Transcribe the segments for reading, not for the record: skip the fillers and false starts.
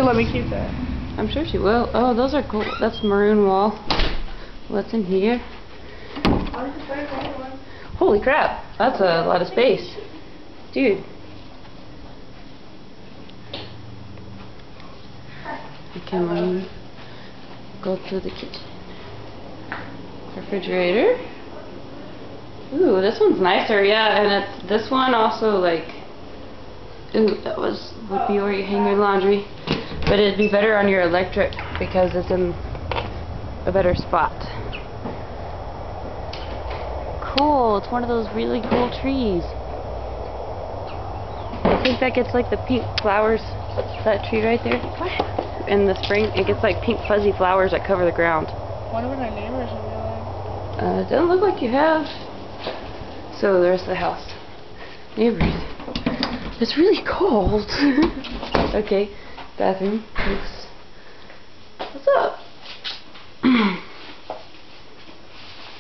let me keep that. I'm sure she will. Oh, those are cool. That's maroon wall. What's in here? Holy crap. That's a lot of space. Dude. Okay, Mom. Go to the kitchen. Refrigerator. Ooh, this one's nicer, yeah, and this one also, like, ooh, would be where you hang your laundry, but it'd be better on your electric because it's in a better spot. Cool, it's one of those really cool trees. I think that gets like the pink flowers, that tree right there. What? In the spring, it gets like pink fuzzy flowers that cover the ground. Wonder what our neighbors will be like. It doesn't look like you have. So the rest of the house. Neighbors. It's really cold. Okay, bathroom. What's up?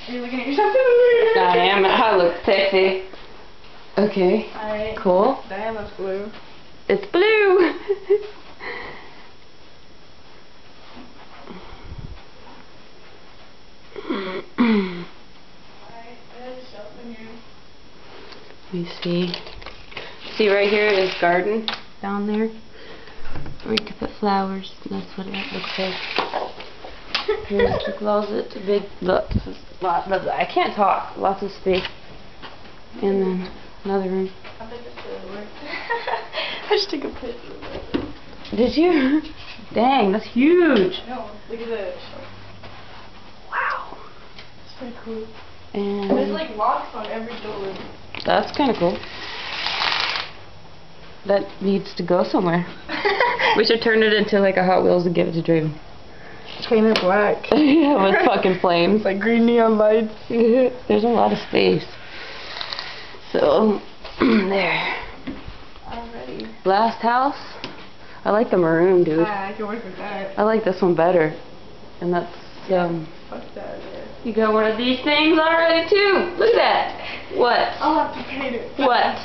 Are you looking at yourself? I am. I look sexy. Okay. Alright. Cool. Diana's blue. It's blue. Let me see. See, right here is garden down there where you could put flowers. That's what it looks like. Here's the closet. Big. Look, this is I can't talk. Lots of space. And then another room. I think this really works. I just took a picture. Did you? Dang, that's huge. No, look at this. Wow. It's pretty cool. And there's like locks on every door. That's kind of cool. That needs to go somewhere. We should turn it into like a Hot Wheels and give it to Draven. Paint it black. Yeah, with fucking flames. Like green neon lights. There's a lot of space. So, there. Already. Last house. I like the maroon, dude. I can work with that. I like this one better. And that's, Fuck that, yeah. you got one of these things already too. Look at that. What? I'll have to paint it. What?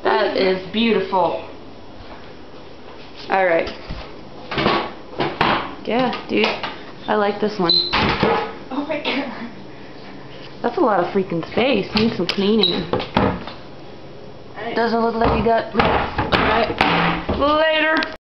That is beautiful. Alright. Yeah, dude. I like this one. Oh my god. That's a lot of freaking space. Needs some cleaning. Doesn't look like you got... Alright. Later.